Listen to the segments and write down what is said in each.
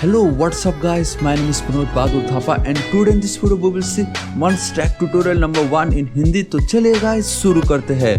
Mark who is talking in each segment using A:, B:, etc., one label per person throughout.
A: Hello, what's up guys? My name is Vinod Bahadur Thapa and today in this video we will see Stack tutorial number 1 in Hindi. तो चलिए guys शुरू करते हैं।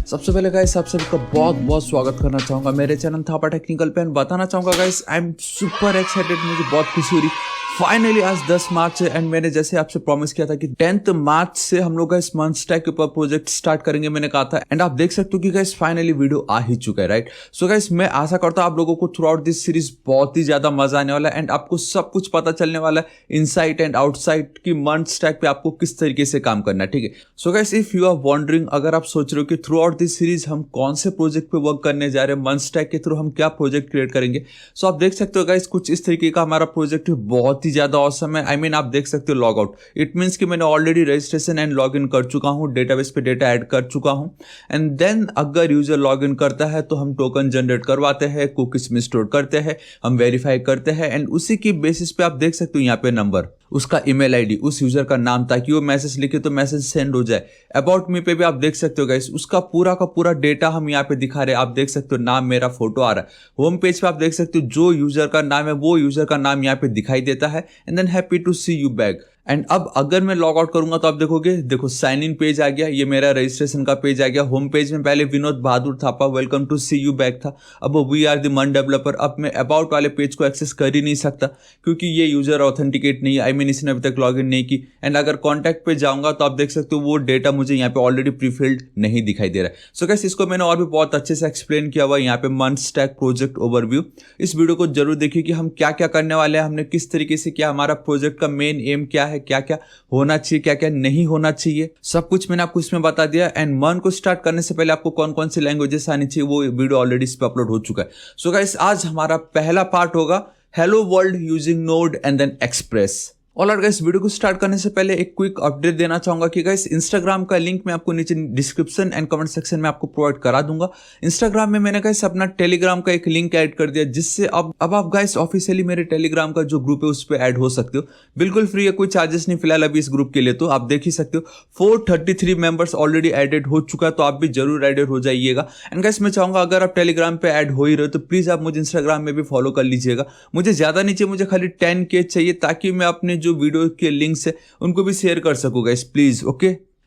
A: सबसे पहले guys आप सभी का बहुत बहुत स्वागत करना चाहूँगा मेरे चैनल थापा टेक्निकल पे। बताना चाहूँगा guys I am super excited, मुझे बहुत खुशी हो रही। फाइनली आज 10 मार्च है एंड मैंने जैसे आपसे प्रॉमिस किया था कि 10th मार्च से हम लोग गाइस स्टैक के ऊपर प्रोजेक्ट स्टार्ट करेंगे, मैंने कहा था। एंड आप देख सकते हो कि गाइस फाइनली वीडियो आ ही चुका है, राइट। सो गाइस मैं आशा करता हूँ आप लोगों को थ्रू आउट दिस सीरीज बहुत ही ज्यादा मजा आने वाला है एंड आपको सब कुछ पता चलने वाला है इनसाइड एंड आउटसाइड की स्टैक पे आपको किस तरीके से काम करना है, ठीक है। So guys if you are wondering, अगर आप सोच रहे हो कि थ्रू आउट दिस सीरीज हम कौन से प्रोजेक्ट पे वर्क करने जा रहे हैं, स्टैक के थ्रू हम क्या प्रोजेक्ट क्रिएट करेंगे, सो आप देख सकते हो गाइस कुछ इस तरीके का हमारा प्रोजेक्ट बहुत ही ज्यादा ऑसम है। आप देख सकते हो लॉग आउट, इट मींस कि मैंने already registration and log in कर चुका हूं, डेटाबेस पे डेटा ऐड कर चुका हूं। एंड देन अगर यूजर लॉग इन करता है तो हम टोकन जनरेट करवाते हैं, कुकीज में स्टोर करते हैं, हम वेरीफाई करते हैं एंड उसी की बेसिस पे आप देख सकते हो यहाँ पे नंबर, उसका ईमेल आईडी, उस यूजर का नाम, ताकि वो मैसेज लिखे तो मैसेज सेंड हो जाए। अबाउट मी पे भी आप देख सकते हो गाइस उसका पूरा का पूरा डेटा हम यहाँ पे दिखा रहे हैं। आप देख सकते हो नाम, मेरा फोटो आ रहा है। होम पेज पे आप देख सकते हो जो यूजर का नाम है वो यूजर का नाम यहाँ पे दिखाई देता है। And then happy to see you back. And अब अगर मैं लॉग आउट करूंगा तो आप देखोगे, देखो साइन इन पेज आ गया, ये मेरा रजिस्ट्रेशन का पेज आ गया। होम पेज में पहले Vinod Bahadur Thapa welcome to see you back था, अब वी आर द मन डेवलपर। अब मैं अबाउट वाले पेज को एक्सेस कर ही नहीं सकता क्योंकि ये यूजर ऑथेंटिकेट नहीं है, इसने अभी तक लॉग इन नहीं की। एंड अगर कॉन्टैक्ट पे जाऊंगा तो आप देख सकते हो वो डेटा मुझे यहाँ पे ऑलरेडी प्रीफिल्ड नहीं दिखाई दे रहा है। सो गाइस इसको मैंने और भी बहुत अच्छे से एक्सप्लेन किया हुआ यहाँ पे स्टैक प्रोजेक्ट ओवरव्यू। इस वीडियो को जरूर देखिए कि हम क्या क्या करने वाले हैं, हमने किस तरीके से किया, हमारा प्रोजेक्ट का मेन एम क्या है, क्या क्या होना चाहिए, क्या क्या नहीं होना चाहिए, सब कुछ मैंने आपको इसमें बता दिया। एंड मन को स्टार्ट करने से पहले आपको कौन कौन सी लैंग्वेजेस आनी चाहिए वो वीडियो ऑलरेडी इस पे अपलोड हो चुका है। सो गाइस आज हमारा पहला पार्ट होगा hello world using Node and then Express. Alright guys, video को स्टार्ट करने से पहले एक क्विक अपडेट देना चाहूंगा कि गाइस इंस्टाग्राम का लिंक मैं आपको नीचे डिस्क्रिप्शन एंड कमेंट सेक्शन में आपको प्रोवाइड करा दूंगा। इंस्टाग्राम में मैंने गाइस अपना टेलीग्राम का एक लिंक ऐड कर दिया, जिससे अब आप गाइस ऑफिशियली मेरे टेलीग्राम का जो ग्रुप है उस पर ऐड हो सकते हो। बिल्कुल फ्री है, कोई चार्जेस नहीं फिलहाल अभी इस ग्रुप के लिए, तो आप देख ही सकते हो 433 मेंबर्स ऑलरेडी एडेड हो चुका है, तो आप भी जरूर एडेड हो जाइएगा। एंड गाइस मैं चाहूंगा अगर आप टेलीग्राम पे ऐड हो ही रहे हो तो प्लीज आप मुझे इंस्टाग्राम में भी फॉलो कर लीजिएगा। मुझे ज्यादा नीचे, मुझे खाली 10K चाहिए ताकि मैं अपने जो वीडियो के लिंक्स है उनको भी शेयर कर सकूं गाइस, प्लीज, ओके।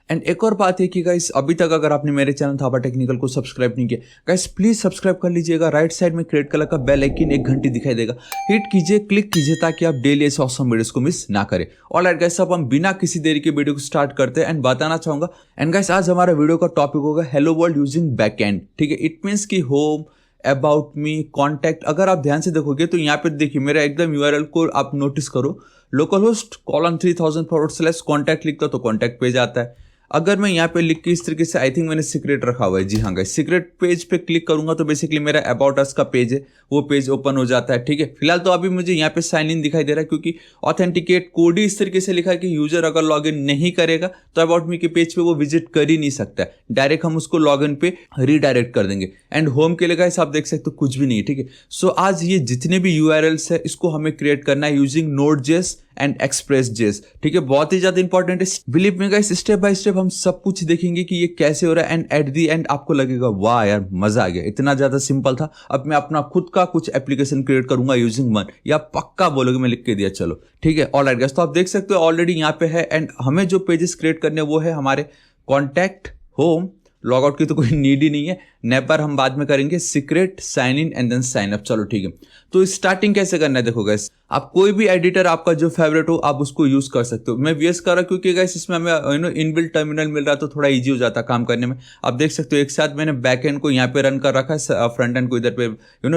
A: एंड एक और बात है कि गाइस अभी तक अगर आपने मेरे चैनल थापा टेक्निकल को सब्सक्राइब नहीं किया गाइस, प्लीज सब्सक्राइब कर लीजिएगा। राइट साइड में रेड कलर का बेल आइकन एक घंटी दिखाई देगा, हिट कीजिए, क्लिक कीजिए ताकि आप डेली ऐसे ऑसम वीडियोस को मिस ना करें। ऑलराइट गाइस, अब हम बिना किसी देरी के वीडियो को स्टार्ट करते हैं। एंड बताना चाहूंगा एंड गाइस आज हमारा वीडियो का टॉपिक होगा हेलो वर्ल्ड यूजिंग बैकएंड, ठीक है। इट मींस की होम, अबाउट मी, कॉन्टैक्ट। अगर आप ध्यान से देखोगे तो यहाँ पे देखिए मेरा एकदम यूआरएल को आप नोटिस करो, localhost:3000 कॉन्टैक्ट लिखता तो कॉन्टैक्ट पेज आता है। अगर मैं यहाँ पे लिख के इस तरीके से, आई थिंक मैंने सीक्रेट रखा हुआ है, जी हाँ गाइस, सीक्रेट पेज पे क्लिक करूंगा तो बेसिकली मेरा अबाउट अस का पेज है, वो पेज ओपन हो जाता है, ठीक है। फिलहाल तो अभी मुझे यहाँ पे साइन इन दिखाई दे रहा है क्योंकि ऑथेंटिकेट कोड ही इस तरीके से लिखा है कि यूजर अगर लॉग इन नहीं करेगा तो अबाउट मी के पेज पे वो विजिट कर ही नहीं सकता है, डायरेक्ट हम उसको लॉग इन पे रीडायरेक्ट कर देंगे। एंड होम के लिए गाइस आप देख सकते हो कुछ भी नहीं है, ठीक है। सो आज ये जितने भी यूआरएल्स है इसको हमें क्रिएट करना है यूजिंग Node.js एंड एक्सप्रेस.js, ठीक है। बहुत ही ज्यादा इंपॉर्टेंट है, believe me guys, step by step हम सब कुछ देखेंगे कि ये कैसे हो रहा है। एंड एट दी एंड आपको लगेगा वाह यार मजा आ गया, इतना ज्यादा सिंपल था, अब मैं अपना खुद का कुछ एप्लीकेशन क्रिएट करूंगा यूजिंग मन, या पक्का बोलोगे मैं लिख के दिया, चलो ठीक है। ऑलराइट गाइस, तो आप देख सकते हो ऑलरेडी यहाँ पे है। एंड हमें जो पेजेस क्रिएट करने वो है हमारे कॉन्टैक्ट, होम, लॉग आउट की तो कोई नीड ही नहीं है, नेपर हम बाद में करेंगे, secret, sign in and then sign up, चलो ठीक है। तो स्टार्टिंग कैसे करना है देखो गाइस, आप कोई भी एडिटर आपका जो फेवरेट हो आप उसको यूज कर सकते हो। मैं वीएस कर रहा क्योंकि गाइस इसमें हमें इनबिल्ट टर्मिनल मिल रहा है तो थोड़ा इजी हो जाता काम करने में। आप देख सकते हो एक साथ मैंने बैकएंड को यहाँ पे रन कर रखा है, फ्रंट एंड को इधर पे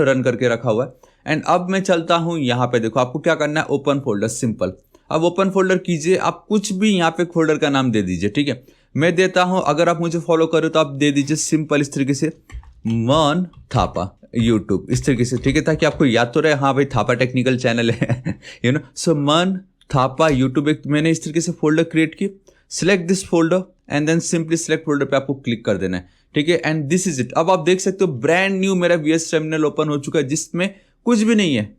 A: रन करके रखा हुआ है। एंड अब मैं चलता हूँ यहाँ पे, देखो आपको क्या करना है, ओपन फोल्डर, सिंपल। अब ओपन फोल्डर कीजिए, आप कुछ भी यहाँ पे फोल्डर का नाम दे दीजिए, ठीक है। मैं देता हूं, अगर आप मुझे फॉलो करो तो आप दे दीजिए सिंपल इस तरीके से मन थापा यूट्यूब, इस तरीके से, ठीक है, ताकि आपको याद तो रहे हाँ भाई थापा टेक्निकल चैनल है सो मन थापा यूट्यूब एक मैंने इस तरीके से फोल्डर क्रिएट की। Select this folder and then simply select folder पे आपको क्लिक कर देना है, ठीक है। And this is it. अब आप देख सकते हो ब्रांड न्यू मेरा वीएस टर्मिनल ओपन हो चुका है जिसमें कुछ भी नहीं है,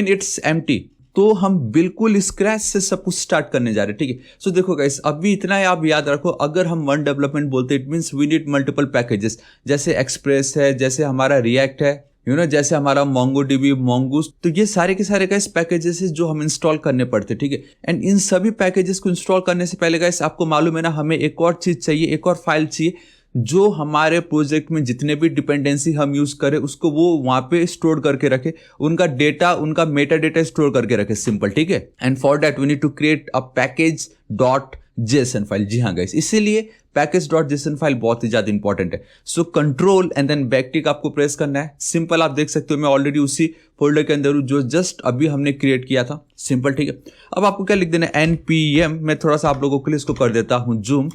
A: इट्स एम्प्टी। तो हम बिल्कुल स्क्रैच से सब कुछ स्टार्ट करने जा रहे हैं, ठीक है। सो देखो गाइस, अभी इतना है, आप याद रखो, अगर हम वन डेवलपमेंट बोलते हैं it means we need multiple packages, जैसे एक्सप्रेस है, जैसे हमारा रिएक्ट है, जैसे हमारा MongoDB, Mongoose, तो ये सारे के सारे गाइस पैकेजेस है जो हम इंस्टॉल करने पड़ते, ठीक है। एंड इन सभी पैकेजेस को इंस्टॉल करने से पहले गाइस आपको मालूम है ना, हमें एक और चीज चाहिए, एक और फाइल चाहिए जो हमारे प्रोजेक्ट में जितने भी डिपेंडेंसी हम यूज करें उसको वो वहां पे स्टोर करके रखे, उनका डेटा, उनका मेटा डेटा स्टोर करके रखे, सिंपल, ठीक है। And for that we need to create a package dot JSON file. जी हाँ गाइस, इसीलिए पैकेज डॉट जेसन फाइल बहुत ही ज्यादा इंपॉर्टेंट है। So control and then backtick आपको प्रेस करना है, सिंपल। आप देख सकते हो मैं ऑलरेडी उसी फोल्डर के अंदर हूं जो जस्ट अभी हमने क्रिएट किया था, सिंपल, ठीक है। अब आपको क्या लिख देना है, npm, मैं थोड़ा सा आप लोगों के लिए इसको कर देता हूं zoom,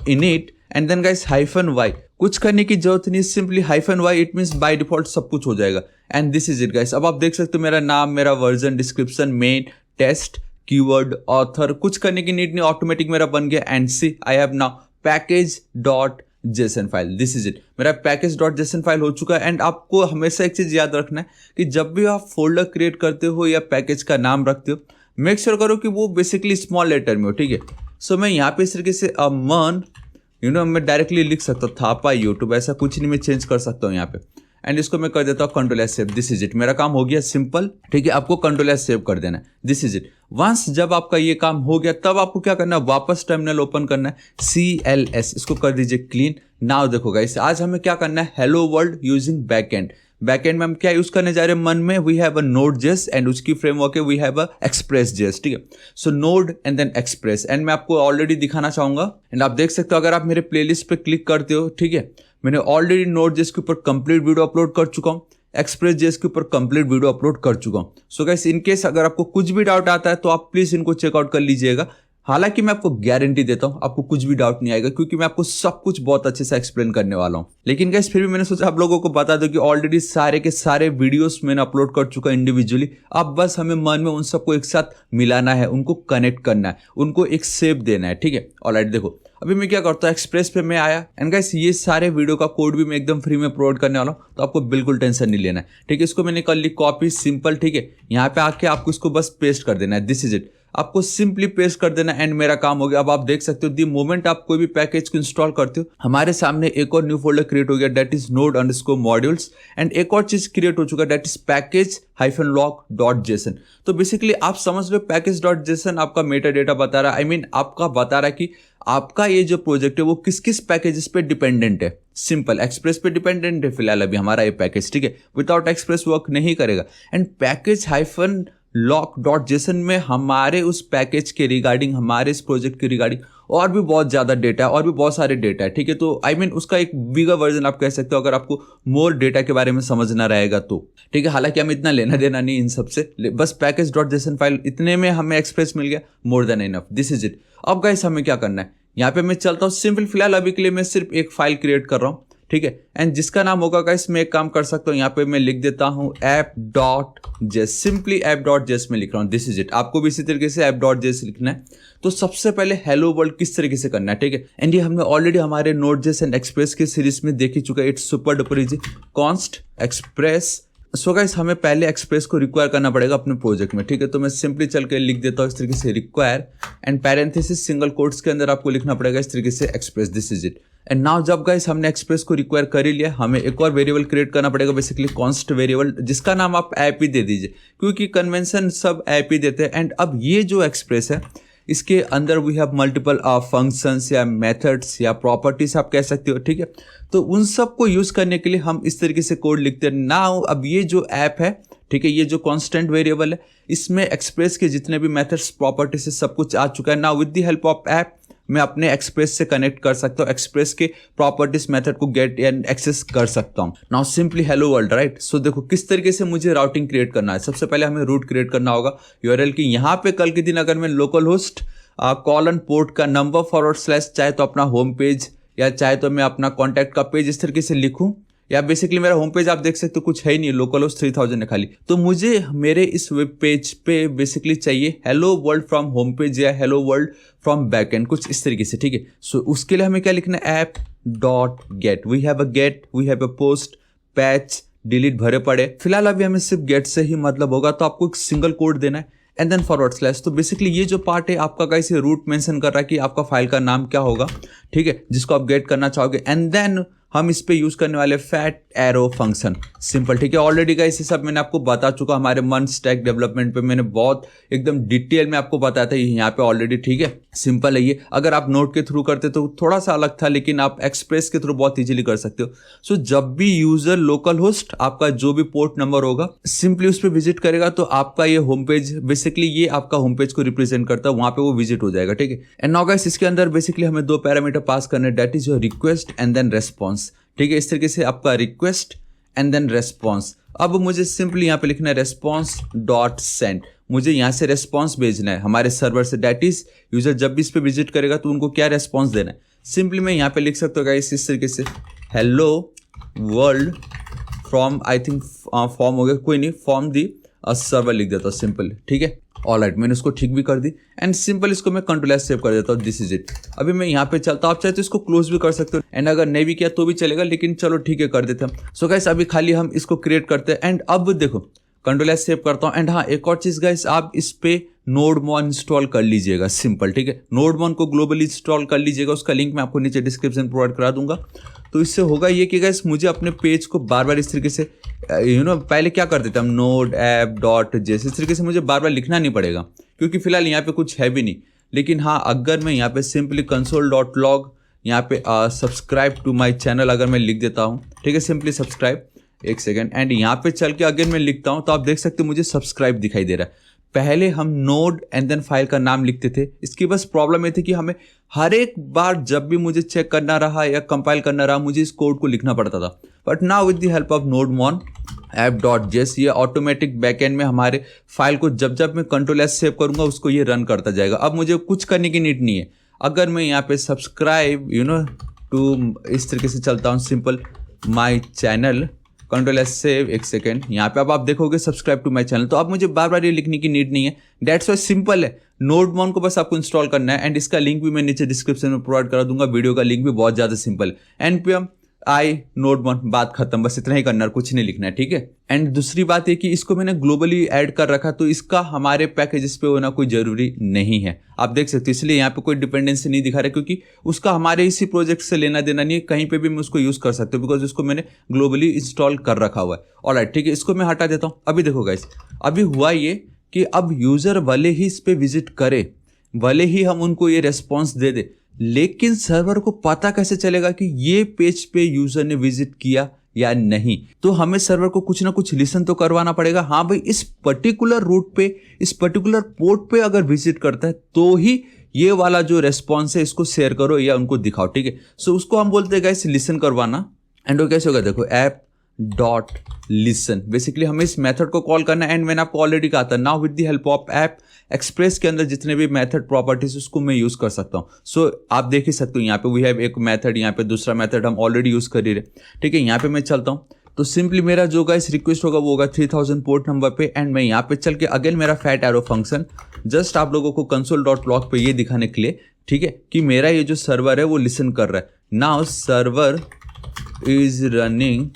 A: init and then guys -y। कुछ करने की जरूरत नहीं, simply -y, it means by default सब कुछ हो जाएगा। And this is it guys. अब आप देख सकते हो मेरा नाम, मेरा version, description, main, test, keyword, author, कुछ करने की नीड नहीं, ऑटोमेटिक मेरा बन गया। And see I have now package dot JSON file, this is it, मेरा पैकेज डॉट जेसन फाइल हो चुका है। एंड आपको हमेशा एक चीज याद रखना है कि जब भी आप फोल्डर क्रिएट करते हो या पैकेज का नाम रखते हो, मेक श्योर करो कि वो बेसिकली स्मॉल लेटर में हो, ठीक है। सो मैं यहाँ पे इस तरीके से अमन, मैं डायरेक्टली लिख सकता हूँ थापा यूट्यूब, ऐसा कुछ नहीं, मैं चेंज कर सकता हूँ यहाँ पे। एंड इसको मैं कर देता हूँ Ctrl+S save, this is it, मेरा काम हो गया, सिंपल, ठीक है। आपको Ctrl+S सेव कर देना है, दिस इज इट। वंस जब आपका ये काम हो गया तब आपको क्या करना है, वापस टर्मिनल ओपन करना है, CLS, इसको कर दीजिए क्लीन। नाउ देखो गाइस, आज हमें क्या करना है, hello world using backend. Backend में हम क्या यूज करने जा रहे हैं, मन में we have a Node.js and उसकी फ्रेमवर्क है वी हैव अ Express.js, ठीक है। So Node and then Express, and मैं आपको ऑलरेडी दिखाना चाहूंगा। एंड आप देख सकते हो अगर आप मेरे प्लेलिस्ट पे क्लिक करते हो, ठीक है, मैंने ऑलरेडी Node.js के ऊपर कंप्लीट वीडियो अपलोड कर चुका हूँ, Express.js के ऊपर कंप्लीट वीडियो अपलोड कर चुका हूँ। सो गाइस, इन केस अगर आपको कुछ भी डाउट आता है तो आप प्लीज इनको चेकआउट कर लीजिएगा। हालांकि मैं आपको गारंटी देता हूं आपको कुछ भी डाउट नहीं आएगा, क्योंकि मैं आपको सब कुछ बहुत अच्छे से एक्सप्लेन करने वाला हूं। लेकिन गाइस फिर भी मैंने सोचा आप लोगों को बता दो कि ऑलरेडी सारे के सारे वीडियोस मैंने अपलोड कर चुका इंडिविजुअली। अब बस हमें मन में उन सबको एक साथ मिलाना है, उनको कनेक्ट करना है, उनको एक शेप देना है, ठीक है। ऑलराइट, देखो अभी मैं क्या करता हूँ, एक्सप्रेस पे मैं आया एंड गाइस ये सारे वीडियो का कोड भी मैं एकदम फ्री में प्रोवाइड करने वाला हूँ, तो आपको बिल्कुल टेंशन नहीं लेना है, ठीक है। इसको मैंने कर ली कॉपी, सिंपल, ठीक है। यहाँ पे आके आपको इसको बस पेस्ट कर देना है, दिस इज इट, आपको सिंपली पेस्ट कर देना एंड मेरा काम हो गया। अब आप देख सकते हो दी मोमेंट आप कोई भी पैकेज को इंस्टॉल करते हो, हमारे सामने एक और न्यू फोल्डर क्रिएट हो गया, दैट इज node_modules, एंड एक और चीज क्रिएट हो चुका है, दैट इज package-lock.json। तो बेसिकली आप समझ लो package.json आपका मेटा डेटा बता रहा है, आई मीन आपका बता रहा है कि आपका ये जो प्रोजेक्ट है वो किस किस पैकेजेस पे डिपेंडेंट है। सिंपल, एक्सप्रेस पे डिपेंडेंट है फिलहाल अभी हमारा ये पैकेज, ठीक है। विदाउट एक्सप्रेस वर्क नहीं करेगा। एंड package-lock.json में हमारे उस पैकेज के रिगार्डिंग, हमारे इस प्रोजेक्ट के रिगार्डिंग और भी बहुत ज्यादा डेटा है, और भी बहुत सारे डेटा है, ठीक है। तो आई मीन उसका एक बिगर वर्जन आप कह सकते हो अगर आपको मोर डेटा के बारे में समझना रहेगा तो, ठीक है। हालांकि हमें इतना लेना देना नहीं इन सबसे, बस पैकेज.json फाइल इतने में हमें एक्सप्रेस मिल गया, more than enough, this is it. अब गाइस हमें क्या करना है, यहाँ पे मैं चलता हूँ, सिंपल, फिलहाल अभी के लिए मैं सिर्फ एक फाइल क्रिएट कर रहा हूँ, ठीक है। एंड जिसका नाम होगा गाइस, मैं एक काम कर सकता हूँ, यहाँ पे मैं लिख देता हूँ app.js, सिंपली app.js में लिख रहा हूँ, दिस इज इट। आपको भी इसी तरीके से app.js लिखना है। तो सबसे पहले हेलो वर्ल्ड किस तरीके से करना है, ठीक है। एंड ये हमने ऑलरेडी हमारे Node.js एंड एक्सप्रेस की सीरीज में देख ही चुका है, it's super duper easy, const express. So guys हमें पहले एक्सप्रेस को रिक्वायर करना पड़ेगा अपने प्रोजेक्ट में, ठीक है। तो मैं सिंपली चल के लिख देता हूँ इस तरीके से require, and parenthesis single quotes के अंदर आपको लिखना पड़ेगा इस तरीके से express, this is it. And now जब गाइस हमने एक्सप्रेस को रिक्वायर कर ही लिया, हमें एक और वेरिएबल क्रिएट करना पड़ेगा, बेसिकली कॉन्स्ट वेरिएबल, जिसका नाम आप ऐप ही दे दीजिए, क्योंकि कन्वेंशन सब ऐप ही देते हैं। एंड अब ये जो एक्सप्रेस है इसके अंदर वी हैव मल्टीपल फंक्शंस या मेथड्स या प्रॉपर्टीज आप कह सकते हो, ठीक है। तो उन सब को यूज करने के लिए हम इस तरीके से कोड लिखते हैं। नाउ अब ये जो ऐप है, ठीक है, ये जो कांस्टेंट वेरिएबल है, इसमें एक्सप्रेस के जितने भी मेथड्स, प्रॉपर्टीज सब कुछ आ चुका है। Now with the help of app मैं अपने एक्सप्रेस से कनेक्ट कर सकता हूँ, एक्सप्रेस के प्रॉपर्टीज मेथड को गेट एंड एक्सेस कर सकता हूँ। Now simply hello world, right. So देखो किस तरीके से मुझे राउटिंग क्रिएट करना है। सबसे पहले हमें रूट क्रिएट करना होगा, यूआरएल की। यहाँ पे कल के दिन अगर मैं लोकल होस्ट कॉलन पोर्ट का नंबर / चाहे तो अपना होम पेज या चाहे तो मैं अपना कॉन्टैक्ट का पेज इस तरीके से लिखूं, या बेसिकली मेरा होम पेज आप देख सकते हो कुछ है ही नहीं, लोकल होस्ट 3000 है खाली। तो मुझे मेरे इस वेब पेज पे बेसिकली चाहिए hello world from home page या हेलो वर्ल्ड फ्रॉम बैकएंड, कुछ इस तरीके से, ठीक है। सो उसके लिए हमें क्या लिखना है, app.get, we have a get, we have a post, patch, delete भरे पड़े। फिलहाल अभी हमें सिर्फ गेट से ही मतलब होगा, तो आपको एक सिंगल कोड देना है एंड देन /। तो बेसिकली ये जो पार्ट है आपका गाइस ये रूट मेंशन कर रहा है कि आपका फाइल का नाम क्या होगा, ठीक है, जिसको आप गेट करना चाहोगे। एंड देन हम इस पे यूज़ करने वाले फैट एरो फंक्शन। सिंपल, ठीक है। ऑलरेडी गाइस ये सब मैंने आपको बता चुका, हमारे मन स्टैक डेवलपमेंट पे मैंने बहुत एकदम डिटेल में आपको बताया था यहाँ पे ऑलरेडी, ठीक है। सिंपल है ये, अगर आप नोड के थ्रू करते तो थोड़ा सा अलग था, लेकिन आप एक्सप्रेस के थ्रू बहुत इजीली कर सकते हो। सो जब भी यूजर लोकल होस्ट आपका जो भी पोर्ट नंबर होगा सिंपली उस पर विजिट करेगा तो आपका ये होम पेज, बेसिकली ये आपका होम पेज को रिप्रेजेंट करता है, वहां पे वो विजिट हो जाएगा, ठीक है। एंड नाउ गाइस इसके अंदर बेसिकली हमें दो पैरामीटर पास करने, that is your request and then response, ठीक है। इस तरीके से आपका रिक्वेस्ट एंड देन रेस्पॉन्स। अब मुझे सिंपली यहाँ पे लिखना है रेस्पॉन्स डॉट सेंड, मुझे यहाँ से रेस्पॉन्स भेजना है हमारे सर्वर से, दैट इज यूजर जब भी इस पे विजिट करेगा तो उनको क्या रेस्पॉन्स देना है। सिंपली मैं यहाँ पे लिख सकता हूँ गाइस इस तरीके से, hello world from, I think form हो गया, कोई नहीं, फ्रॉम दी सर्वर लिख देता हूँ सिंपल, ठीक है। ऑलराइट, मैंने उसको ठीक भी कर दी एंड सिंपल इसको मैं कंट्रोल एस सेव कर देता हूँ, दिस इज इट। अभी मैं यहाँ पे चलता हूँ, आप चाहे तो इसको क्लोज भी कर सकते हो एंड अगर नहीं भी किया तो भी चलेगा, लेकिन चलो ठीक है कर देते हैं। सो गाइस अभी खाली हम इसको क्रिएट करते हैं एंड अब देखो कंट्रोल एस सेव करता हूँ। एंड हाँ एक और चीज़ गाइस, आप इस पे नोडमॉन इंस्टॉल कर लीजिएगा, सिंपल, ठीक है। नोडमॉन को ग्लोबली इंस्टॉल कर लीजिएगा, उसका लिंक मैं आपको नीचे डिस्क्रिप्शन प्रोवाइड करा दूंगा। तो इससे होगा ये कि गाइस मुझे अपने पेज को बार बार इस तरीके से पहले क्या करते थे हम, नोड ऐप डॉट जेस, इस तरीके से मुझे बार बार लिखना नहीं पड़ेगा क्योंकि फिलहाल यहाँ पे कुछ है भी नहीं। लेकिन हाँ अगर मैं यहाँ पे सिंपली कंसोल डॉट लॉग यहाँ पे सब्सक्राइब टू माई चैनल अगर मैं लिख देता हूँ, ठीक है, सिंपली सब्सक्राइब, एक सेकेंड, एंड यहाँ पे चल के अगर मैं लिखता हूँ तो आप देख सकते हो मुझे सब्सक्राइब दिखाई दे रहा है। पहले हम नोड एंड देन फाइल का नाम लिखते थे, इसकी बस प्रॉब्लम ये थी कि हमें हर एक बार जब भी मुझे चेक करना रहा या कंपाइल करना रहा मुझे इस कोड को लिखना पड़ता था। But now with the help of nodemon app dot JS ये ऑटोमेटिक बैकएंड में हमारे फाइल को जब जब मैं कंट्रोल एस सेव करूंगा उसको ये रन करता जाएगा। अब मुझे कुछ करने की नीड नहीं है। अगर मैं यहाँ पे सब्सक्राइब टू इस तरीके से चलता हूँ, simple my channel, control S save, एक सेकेंड, यहाँ पे अब आप देखोगे सब्सक्राइब टू माय चैनल, तो अब मुझे बार बार ये लिखने की नीड नहीं है। दैट्स वाई सिंपल है, नोडमॉन को बस आपको इंस्टॉल करना है एंड इसका लिंक भी मैं नीचे डिस्क्रिप्शन में प्रोवाइड करा दूंगा, वीडियो का लिंक भी बहुत ज़्यादा सिंपल है। npm आई नोडमॉन, बात खत्म, बस इतना ही करना है, कुछ नहीं लिखना है, ठीक है। एंड दूसरी बात है कि इसको मैंने ग्लोबली ऐड कर रखा तो इसका हमारे पैकेजेस पे होना कोई जरूरी नहीं है, आप देख सकते हो, इसलिए यहाँ पे कोई डिपेंडेंसी नहीं दिखा रहा क्योंकि उसका हमारे इसी प्रोजेक्ट से लेना देना नहीं है, कहीं पे भी मैं उसको यूज कर सकता हूँ बिकॉज उसको मैंने ग्लोबली इंस्टॉल कर रखा हुआ है। ऑलराइट, ठीक है, इसको मैं हटा देता हूँ। अभी देखो गाइस, अभी हुआ ये कि अब यूजर भले ही इस पे विजिट करे, भले ही हम उनको ये रेस्पॉन्स दे दे, लेकिन सर्वर को पता कैसे चलेगा कि ये पेज पे यूजर ने विजिट किया या नहीं। तो हमें सर्वर को कुछ ना कुछ लिसन तो करवाना पड़ेगा, हाँ भाई इस पर्टिकुलर रूट पे, इस पर्टिकुलर पोर्ट पे अगर विजिट करता है तो ही ये वाला जो रेस्पॉन्स है इसको शेयर करो या उनको दिखाओ, ठीक है। सो उसको हम बोलते हैं गाइस लिसन करवाना। एंड वो कैसे होगा, देखो ऐप डॉट लिसन, बेसिकली हमें इस मेथड को कॉल करना है। एंड मैंने आपको ऑलरेडी कहा था, now with the help of app express के अंदर जितने भी मेथड प्रॉपर्टीज उसको मैं यूज कर सकता हूँ। सो आप देख ही सकते हो यहाँ पे वी हैव एक मेथड, यहाँ पे दूसरा मेथड हम ऑलरेडी यूज कर ही रहे, ठीक है। यहाँ पे मैं चलता हूँ तो सिंपली मेरा जो गाइस रिक्वेस्ट होगा वो होगा 3000 पोर्ट नंबर पे एंड मैं यहाँ पे चल के अगेन मेरा फैट एरो फंक्शन जस्ट आप लोगों को कंसोल डॉट लॉग पे ये दिखाने के लिए, ठीक है, कि मेरा ये जो सर्वर है वो लिसन कर रहा है। नाउ सर्वर इज रनिंग,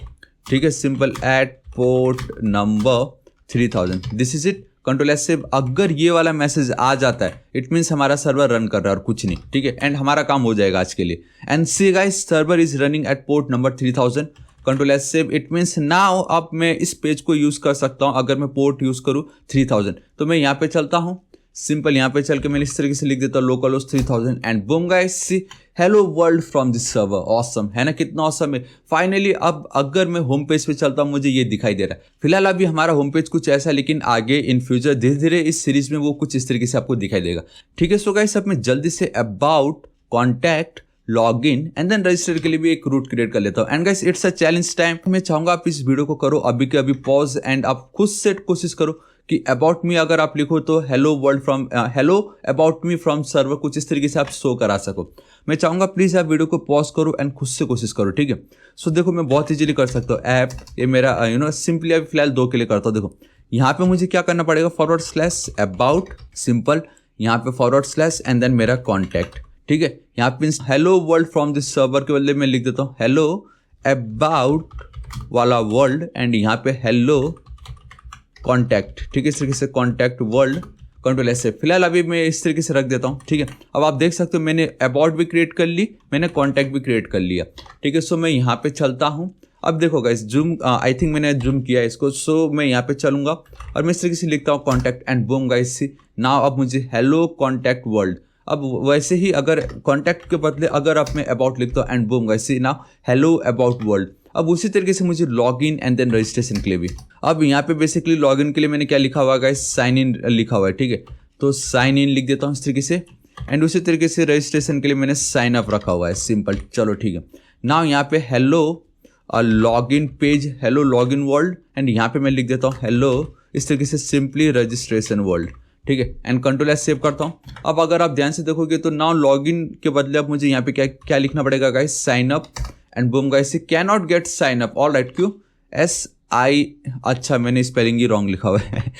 A: ठीक है, simple eight port number 3000, this is it, control S save. अगर ये वाला मैसेज आ जाता है इट मीन्स हमारा सर्वर रन कर रहा है और कुछ नहीं, ठीक है, एंड हमारा काम हो जाएगा आज के लिए। And see guys server is running at port number 3000, control S save, it means now अब मैं इस पेज को यूज कर सकता हूं अगर मैं पोर्ट यूज करूं 3000। तो मैं यहाँ पे चलता हूं, सिंपल यहाँ पे चल के मैं इस तरीके से लिख देता हूँ localhost 3000 and boom guys see hello world from this server, awesome है ना, कितना ऑसम है। फाइनली अब अगर मैं होम पेज पे चलता हूँ मुझे ये दिखाई दे रहा है। फिलहाल अभी हमारा होम पेज कुछ ऐसा है, लेकिन आगे इन फ्यूचर धीरे धीरे इस सीरीज में वो कुछ इस तरीके से आपको दिखाई देगा, ठीक है। सो गाइस अब मैं जल्दी से about contact log in and then register के लिए भी एक रूट क्रिएट कर लेता हूँ। And guys it's a challenge time, मैं चाहूंगा आप इस वीडियो को करो अभी के अभी पॉज एंड आप खुद से कोशिश करो कि अबाउट मी अगर आप लिखो तो hello world from hello about me from server, कुछ इस तरीके से आप शो करा सको। मैं चाहूंगा प्लीज आप वीडियो को पॉज करो एंड खुद से कोशिश करो, ठीक है। सो देखो मैं बहुत इजीली कर सकता हूँ ऐप, ये मेरा सिंपली अभी फिलहाल 2 के लिए करता हूँ। देखो यहाँ पे मुझे क्या करना पड़ेगा, / अबाउट, सिंपल यहाँ पे / एंड देन मेरा कॉन्टैक्ट, ठीक है। यहाँ पे hello world from this server के बदले मैं लिख देता हूँ हेलो अबाउट वाला वर्ल्ड एंड यहाँ पे हेलो कॉन्टैक्ट, ठीक है, इस तरीके से कॉन्टैक्ट वर्ल्ड, कंट्रोल एस से। फिलहाल अभी मैं इस तरीके से रख देता हूँ, ठीक है। अब आप देख सकते हो मैंने अबाउट भी क्रिएट कर ली, मैंने कॉन्टैक्ट भी क्रिएट कर लिया, ठीक है। सो मैं यहाँ पे चलता हूँ। अब देखो गाइस जूम, आई थिंक मैंने जूम किया इसको। सो मैं यहाँ पे चलूंगा और मैं इस तरीके से लिखता हूँ contact and boom guys see. Now अब मुझे हेलो कॉन्टैक्ट वर्ल्ड। अब वैसे ही अगर कॉन्टैक्ट के बदले अगर आप मैं अबाउट लिखता हूँ and boom guys see, now hello about world. अब उसी तरीके से मुझे log in and then registration के लिए भी। अब यहाँ पे बेसिकली लॉग इन के लिए मैंने क्या लिखा हुआ है गाइस, साइन इन लिखा हुआ है, ठीक है। तो साइन इन लिख देता हूँ इस तरीके से। एंड उसी तरीके से रजिस्ट्रेशन के लिए मैंने साइन अप रखा हुआ है, सिंपल। चलो ठीक है। नाउ यहाँ पे hello log in page, hello log in world, and यहाँ पे मैं लिख देता हूँ हेलो इस तरीके से सिंपली रजिस्ट्रेशन वर्ल्ड, ठीक है। एंड कंट्रोल एस सेव करता हूँ। अब अगर आप ध्यान से देखोगे तो नाउ लॉग इन के बदले अब मुझे यहाँ पे क्या क्या लिखना पड़ेगा guys, sign up and boom guys can not get sign up. All right, क्यों SI, अच्छा मैंने स्पेलिंग ही रॉन्ग लिखा हुआ है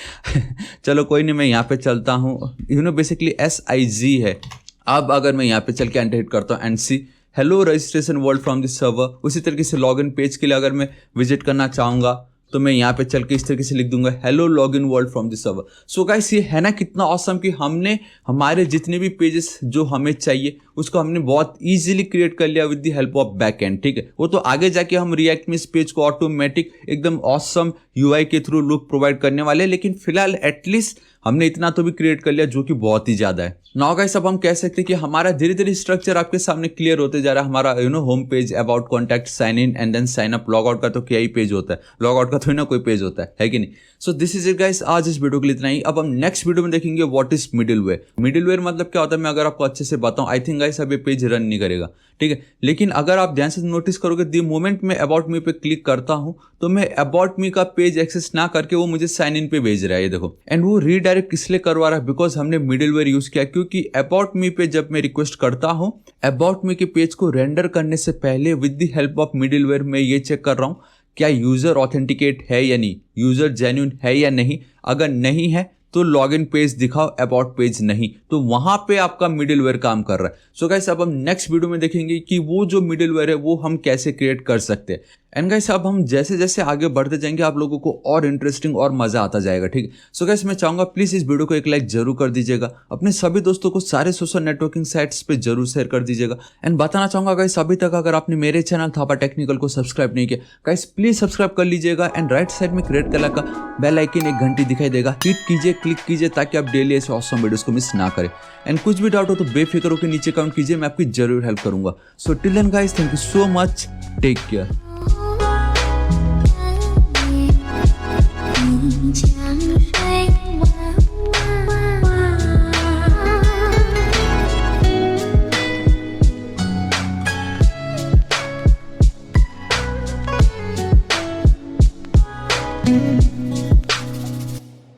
A: चलो कोई नहीं, मैं यहाँ पे चलता हूँ। बेसिकली SIG है। अब अगर मैं यहाँ पे चल के एंटर हिट करता हूँ and see hello registration world from this server. उसी तरीके से लॉगिन पेज के लिए अगर मैं विजिट करना चाहूँगा तो मैं यहाँ पे चल के इस तरीके से लिख दूंगा hello login world from this server. So guys ये है ना कितना ऑसम कि हमने हमारे जितने भी पेजेस जो हमें चाहिए उसको हमने बहुत इजीली क्रिएट कर लिया with the help of back and, ठीक है। वो तो आगे जाके हम रिएक्ट में इस पेज को ऑटोमेटिक एकदम ऑसम UI के थ्रू लुक प्रोवाइड करने वाले, लेकिन फिलहाल एटलीस्ट हमने इतना तो भी क्रिएट कर लिया जो कि बहुत ही ज़्यादा है। नाउ गाइस अब हम कह सकते हैं कि हमारा धीरे धीरे स्ट्रक्चर आपके सामने क्लियर होते जा रहा है। हमारा home page, about, contact, sign in and then sign up. Log out का तो क्या ही पेज होता है, लॉग आउट का थोड़ी ना कोई पेज होता है कि नहीं। So this is it guys, आज इस वीडियो के लिए इतना ही। अब हम नेक्स्ट वीडियो में देखेंगे व्हाट इज मिडिलवेयर। मिडिलवेयर मतलब क्या होता है मैं अगर आपको अच्छे से बताऊं, आई थिंक गाइस अब ये पेज रन नहीं करेगा, ठीक है। लेकिन अगर आप ध्यान से नोटिस करोगे द मोमेंट मैं अबाउट मी पे क्लिक करता हूं तो मैं अबाउट मी का पेज एक्सेस ना करके वो मुझे साइन इन पे भेज रहा है, ये देखो। एंड वो रीडायरेक्ट इसलिए करवा रहा है बिकॉज हमने मिडिलवेयर यूज किया, क्योंकि अबाउट मी पे जब मैं रिक्वेस्ट करता हूं अबाउट मी के पेज को रेंडर करने से पहले with the help of middleware मैं ये चेक कर रहा हूं क्या यूजर ऑथेंटिकेट है या नहीं, यूजर जेन्युइन है या नहीं। अगर नहीं है तो लॉगिन पेज दिखाओ, अबाउट पेज नहीं, तो वहां पे आपका मिडिलवेयर काम कर रहा है। सो गाइस अब हम नेक्स्ट वीडियो में देखेंगे कि वो जो मिडिलवेयर है वो हम कैसे क्रिएट कर सकते हैं। एंड गाइस अब हम जैसे जैसे आगे बढ़ते जाएंगे आप लोगों को और इंटरेस्टिंग और मजा आता जाएगा, ठीक है। सो गाइस मैं चाहूंगा प्लीज इस वीडियो को एक लाइक जरूर कर दीजिएगा, अपने सभी दोस्तों को सारे सोशल नेटवर्किंग साइट्स पे जरूर शेयर कर दीजिएगा। एंड बताना चाहूंगा गाइस अभी तक अगर आपने मेरे चैनल थापा टेक्निकल को सब्सक्राइब नहीं किया गाइस प्लीज सब्सक्राइब कर लीजिएगा। एंड राइट साइड में रेड कलर का बेल आइकन एक घंटी दिखाई देगा, हिट कीजिए, क्लिक कीजिए ताकि आप डेली ऐसे ऑसम वीडियोस को मिस ना करें। एंड कुछ भी डाउट हो तो बेफिक्र होकर नीचे कमेंट कीजिए, मैं आपकी जरूर हेल्प करूंगा। So till then guys thank you so much, take care.